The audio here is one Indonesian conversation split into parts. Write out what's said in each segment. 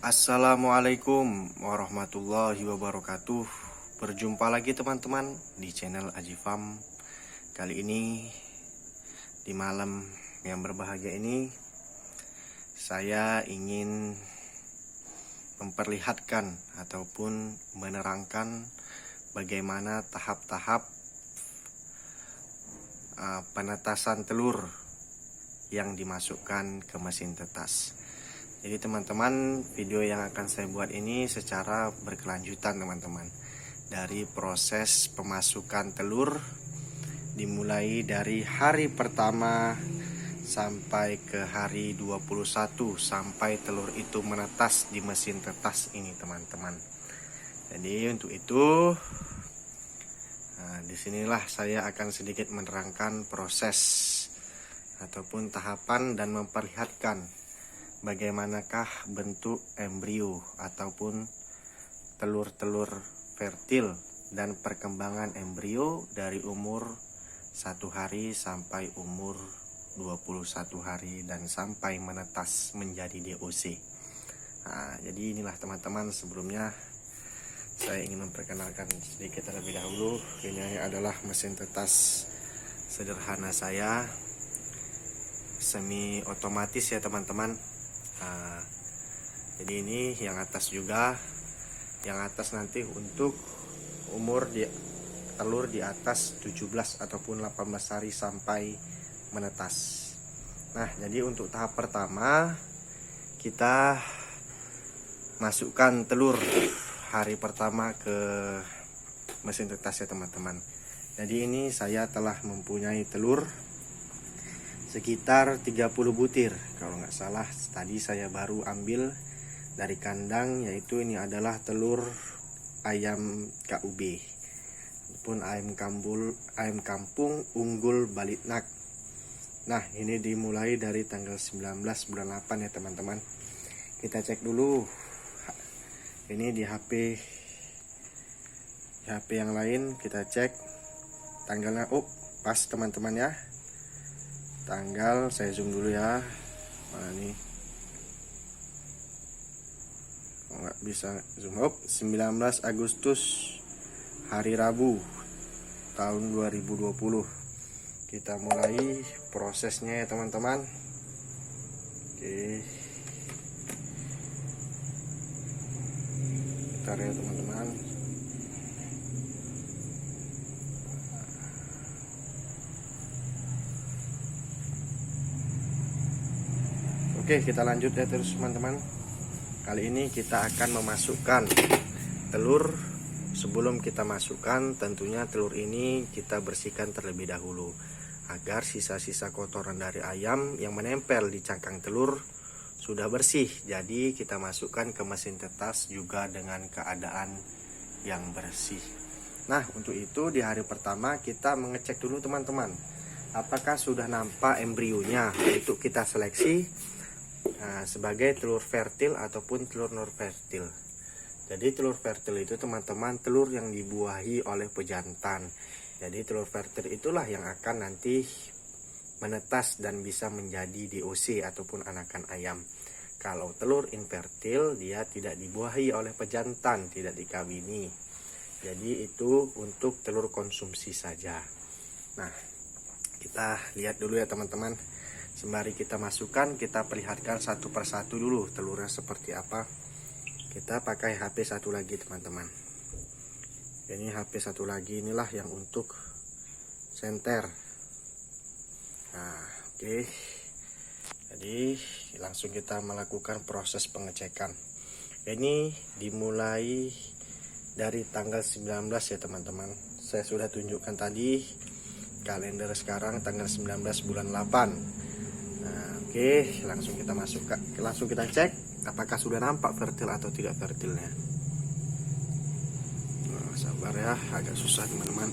Assalamualaikum warahmatullahi wabarakatuh. Berjumpa lagi teman-teman di channel Aji Farm. Kali ini di malam yang berbahagia ini saya ingin memperlihatkan ataupun menerangkan bagaimana tahap-tahap penetasan telur yang dimasukkan ke mesin tetas. Jadi teman-teman, video yang akan saya buat ini secara berkelanjutan teman-teman. Dari proses pemasukan telur dimulai dari hari pertama sampai ke hari 21 sampai telur itu menetas di mesin tetas ini teman-teman. Jadi untuk itu disinilah saya akan sedikit menerangkan proses ataupun tahapan dan memperlihatkan bagaimanakah bentuk embrio ataupun telur-telur fertil dan perkembangan embrio dari umur 1 hari sampai umur 21 hari dan sampai menetas menjadi DOC. Jadi inilah teman-teman, sebelumnya saya ingin memperkenalkan sedikit terlebih dahulu. Ini adalah mesin tetas sederhana saya, semi otomatis ya teman-teman. Jadi ini yang atas juga, yang atas nanti untuk umur telur di atas 17 ataupun 18 hari sampai menetas. Nah, jadi untuk tahap pertama kita masukkan telur hari pertama ke mesin tetas ya teman-teman. Jadi ini saya telah mempunyai telur sekitar 30 butir kalau nggak salah. Tadi saya baru ambil dari kandang, yaitu ini adalah telur ayam KUB ataupun ayam kampung unggul Balitnak. Nah, ini dimulai dari tanggal 19 bulan 8 ya teman-teman. Kita cek dulu ini di HP yang lain, kita cek tanggalnya. Pas teman-teman ya, tanggal saya zoom dulu ya. Mana nih, kok nggak bisa zoom. 19 Agustus hari Rabu tahun 2020 kita mulai prosesnya ya teman-teman. Oke, bentar ya teman-teman. Oke, kita lanjut ya terus teman-teman. Kali ini kita akan memasukkan telur. Sebelum kita masukkan, tentunya telur ini kita bersihkan terlebih dahulu agar sisa-sisa kotoran dari ayam yang menempel di cangkang telur sudah bersih. Jadi kita masukkan ke mesin tetas juga dengan keadaan yang bersih. Nah, untuk itu di hari pertama kita mengecek dulu teman-teman, apakah sudah nampak embrionya. Untuk kita seleksi sebagai telur fertil ataupun telur non fertil. Jadi telur fertil itu teman-teman telur yang dibuahi oleh pejantan. Jadi telur fertil itulah yang akan nanti menetas dan bisa menjadi DOC ataupun anakan ayam. Kalau telur infertil dia tidak dibuahi oleh pejantan, tidak dikawini. Jadi itu untuk telur konsumsi saja. Nah, kita lihat dulu ya teman-teman. Sembari kita masukkan, kita perlihatkan satu persatu dulu telurnya seperti apa. Kita pakai HP satu lagi teman-teman. Ini HP satu lagi, inilah yang untuk senter. Nah, oke. Jadi langsung kita melakukan proses pengecekan. Ini dimulai dari tanggal 19 ya teman-teman. Saya sudah tunjukkan tadi kalender sekarang tanggal 19 bulan 8. Oke, langsung kita masukkan, langsung kita cek apakah sudah nampak fertil atau tidak fertilnya. Sabar ya, agak susah teman-teman.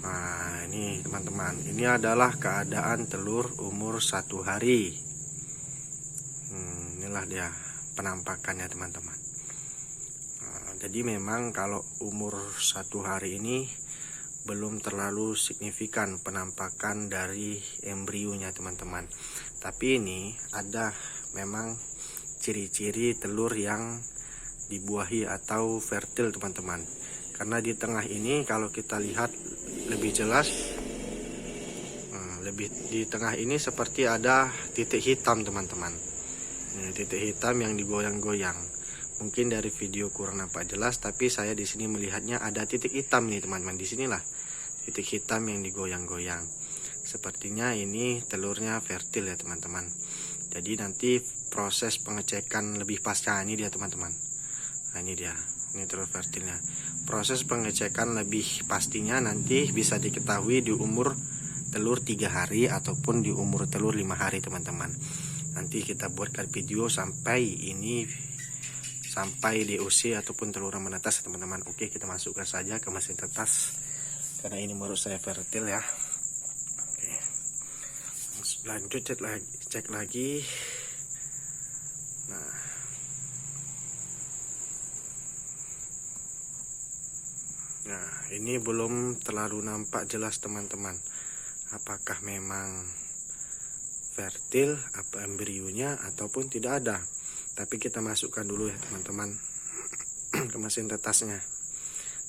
Nah, ini teman-teman, ini adalah keadaan telur umur 1 hari. Inilah dia penampakannya teman-teman. Jadi memang kalau umur 1 hari ini belum terlalu signifikan penampakan dari embrionya teman-teman. Tapi ini ada memang ciri-ciri telur yang dibuahi atau fertil teman-teman. Karena di tengah ini kalau kita lihat lebih jelas, di tengah ini seperti ada titik hitam teman-teman. Titik hitam yang digoyang-goyang. Mungkin dari video kurang nampak jelas, tapi saya di sini melihatnya ada titik hitam nih teman-teman. Di sinilah titik hitam yang digoyang-goyang. Sepertinya ini telurnya fertil ya teman-teman. Jadi nanti proses pengecekan lebih pasca ini dia teman-teman. Nah ini dia, ini telur fertilnya. Proses pengecekan lebih pastinya nanti bisa diketahui di umur telur 3 hari ataupun di umur telur 5 hari teman-teman. Nanti kita buatkan video sampai DOC ataupun telur menetas teman-teman. Oke, kita masukkan saja ke mesin tetas karena ini menurut saya fertil ya. Oke, lanjut cek lagi. Nah, ini belum terlalu nampak jelas teman-teman, apakah memang fertil apa embrionya ataupun tidak ada. Tapi kita masukkan dulu ya teman-teman ke mesin tetasnya,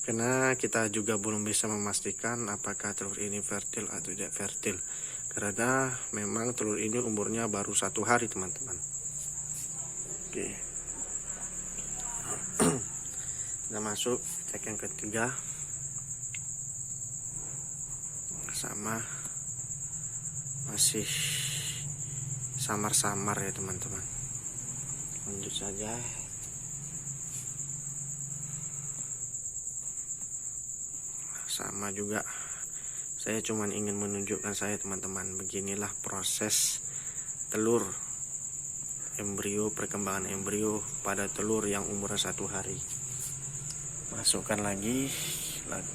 karena kita juga belum bisa memastikan apakah telur ini fertil atau tidak fertil, karena memang telur ini umurnya baru 1 hari teman-teman. Oke, kita masuk cek yang ketiga, sama masih samar-samar ya teman-teman. Lanjut saja. Sama juga, saya cuman ingin menunjukkan saya teman-teman, beginilah proses telur embrio, perkembangan embrio pada telur yang umur 1 hari. Masukkan lagi,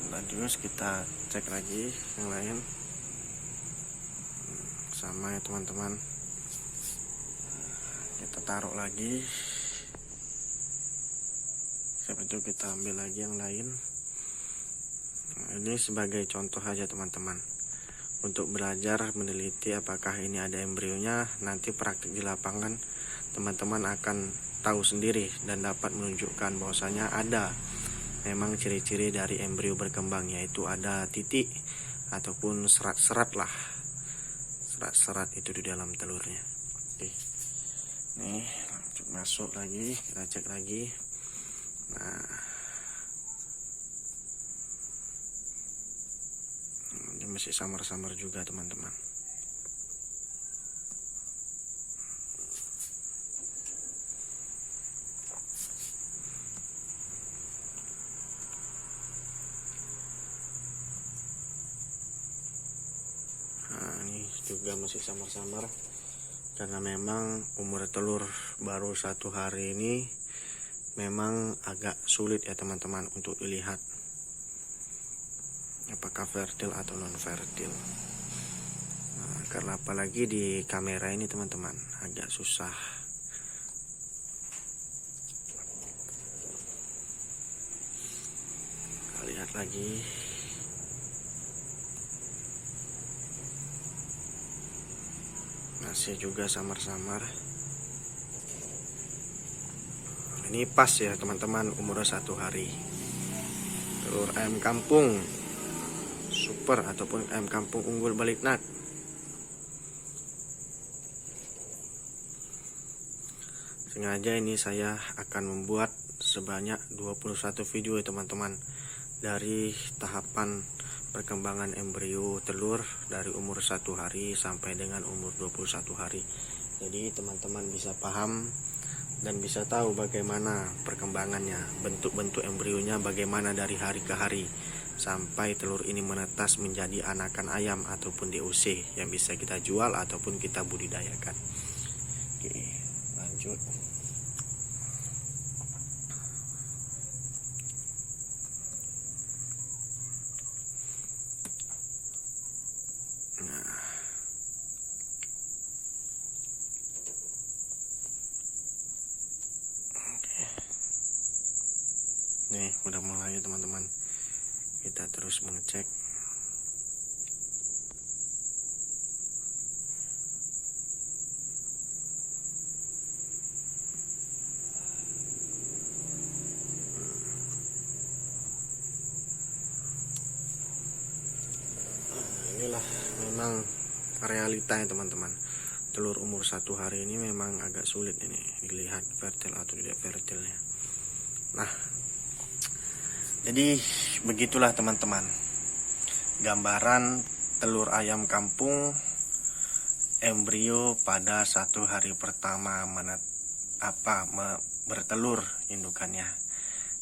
lanjut kita cek lagi yang lain. Sama ya teman-teman, kita taruh lagi. Setelah itu kita ambil lagi yang lain. Ini sebagai contoh aja teman-teman, untuk belajar meneliti apakah ini ada embrionya. Nanti praktik di lapangan teman-teman akan tahu sendiri dan dapat menunjukkan bahwasanya ada memang ciri-ciri dari embrio berkembang, yaitu ada titik ataupun serat-serat lah, serat-serat itu di dalam telurnya. Oke, nih masuk lagi, kita cek lagi. Nah, ini masih samar-samar juga teman-teman. Nah, ini juga masih samar-samar karena memang umur telur baru 1 hari ini memang agak sulit ya teman-teman untuk dilihat apakah fertil atau non fertil. Nah, karena apalagi di kamera ini teman-teman agak susah. Kita lihat lagi. Masih juga samar-samar. Ini pas ya teman-teman, umur 1 hari. Telur ayam kampung super ataupun ayam kampung unggul baliknak. Sengaja ini saya akan membuat sebanyak 21 video ya teman-teman, dari tahapan perkembangan embrio telur dari umur 1 hari sampai dengan umur 21 hari. Jadi teman-teman bisa paham dan bisa tahu bagaimana perkembangannya, bentuk-bentuk embrionya bagaimana dari hari ke hari sampai telur ini menetas menjadi anakan ayam ataupun DOC yang bisa kita jual ataupun kita budidayakan. Oke, lanjut. Nih udah mulai ya teman-teman, kita terus mengecek. itulah memang realitanya teman-teman. Telur umur 1 hari ini memang agak sulit ini dilihat fertil atau tidak fertilnya. Nah, jadi begitulah teman-teman, gambaran telur ayam kampung embrio pada 1 hari pertama bertelur indukannya.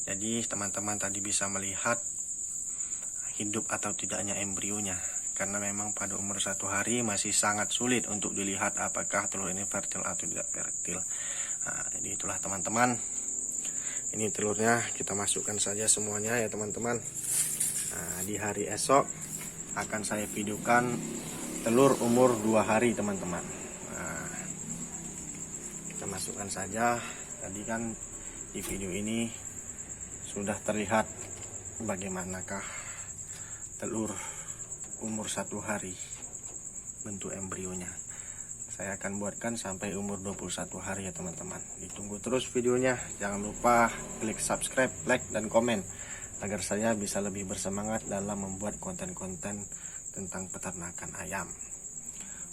Jadi teman-teman tadi bisa melihat hidup atau tidaknya embrionya, karena memang pada umur 1 hari masih sangat sulit untuk dilihat apakah telur ini fertil atau tidak fertil. Nah, jadi itulah teman-teman, ini telurnya kita masukkan saja semuanya ya teman-teman. Nah, di hari esok akan saya videokan telur umur 2 hari teman-teman. Nah, kita masukkan saja. Tadi kan di video ini sudah terlihat bagaimanakah telur umur 1 hari bentuk embrionya. Saya akan buatkan sampai umur 21 hari ya teman-teman. Ditunggu terus videonya. Jangan lupa klik subscribe, like, dan komen agar saya bisa lebih bersemangat dalam membuat konten-konten tentang peternakan ayam.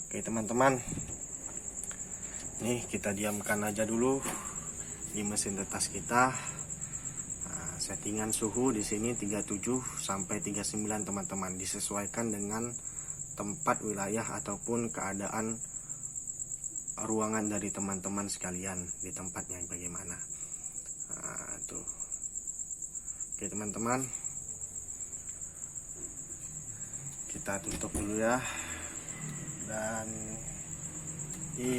Oke teman-teman, nih kita diamkan aja dulu di mesin tetas kita. Settingan suhu di sini 37 sampai 39 teman-teman, disesuaikan dengan tempat wilayah ataupun keadaan ruangan dari teman-teman sekalian di tempatnya bagaimana. Nah, tuh. Oke teman-teman, kita tutup dulu ya. Dan di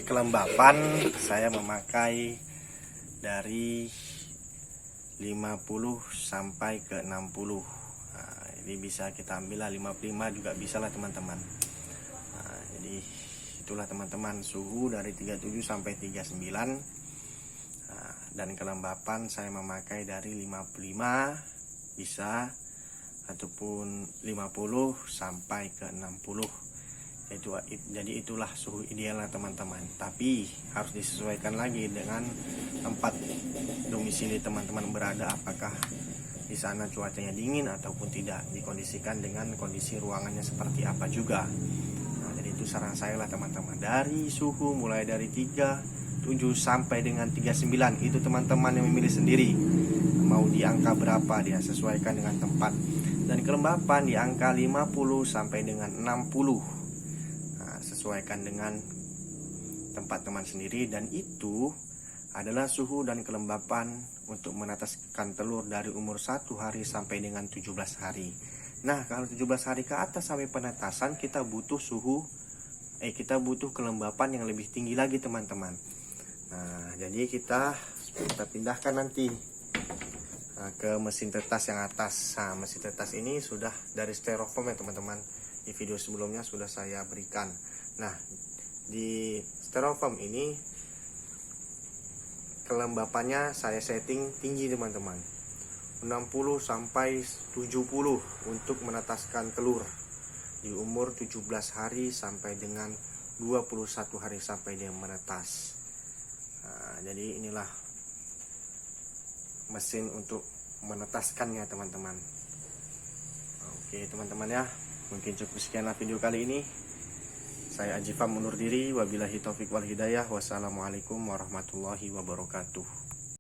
kelembapan saya memakai dari 50 sampai ke 60. Nah, ini bisa kita ambil lah 55 juga bisa lah teman-teman. Nah, jadi itulah teman-teman, suhu dari 37 sampai 39. Nah, dan kelembapan saya memakai dari 55 bisa, ataupun 50 sampai ke 60. Jadi itulah suhu idealnya teman-teman. Tapi harus disesuaikan lagi dengan tempat domisili teman-teman berada, apakah di sana cuacanya dingin ataupun tidak, dikondisikan dengan kondisi ruangannya seperti apa juga. Nah, jadi itu saran saya lah teman-teman, dari suhu mulai dari 37 sampai dengan 39 itu teman-teman yang memilih sendiri mau di angka berapa, dia sesuaikan dengan tempat. Dan kelembapan di angka 50 sampai dengan 60, sesuaikan dengan tempat teman sendiri. Dan itu adalah suhu dan kelembapan untuk menetaskan telur dari umur 1 hari sampai dengan 17 hari. Nah, kalau 17 hari ke atas sampai penetasan, kita butuh kita butuh kelembapan yang lebih tinggi lagi teman-teman. Nah, jadi kita pindahkan nanti ke mesin tetas yang atas. Nah, mesin tetas ini sudah dari styrofoam ya teman-teman. Di video sebelumnya sudah saya berikan. Nah, di styrofoam ini kelembapannya saya setting tinggi teman-teman, 60 sampai 70 untuk menetaskan telur di umur 17 hari sampai dengan 21 hari sampai dia menetas. Nah, jadi inilah mesin untuk menetaskannya teman-teman. Oke teman-teman ya, mungkin cukup sekianlah video kali ini. Saya Ajifam undur diri. Wabillahi taufik wal hidayah. Wassalamualaikum warahmatullahi wabarakatuh.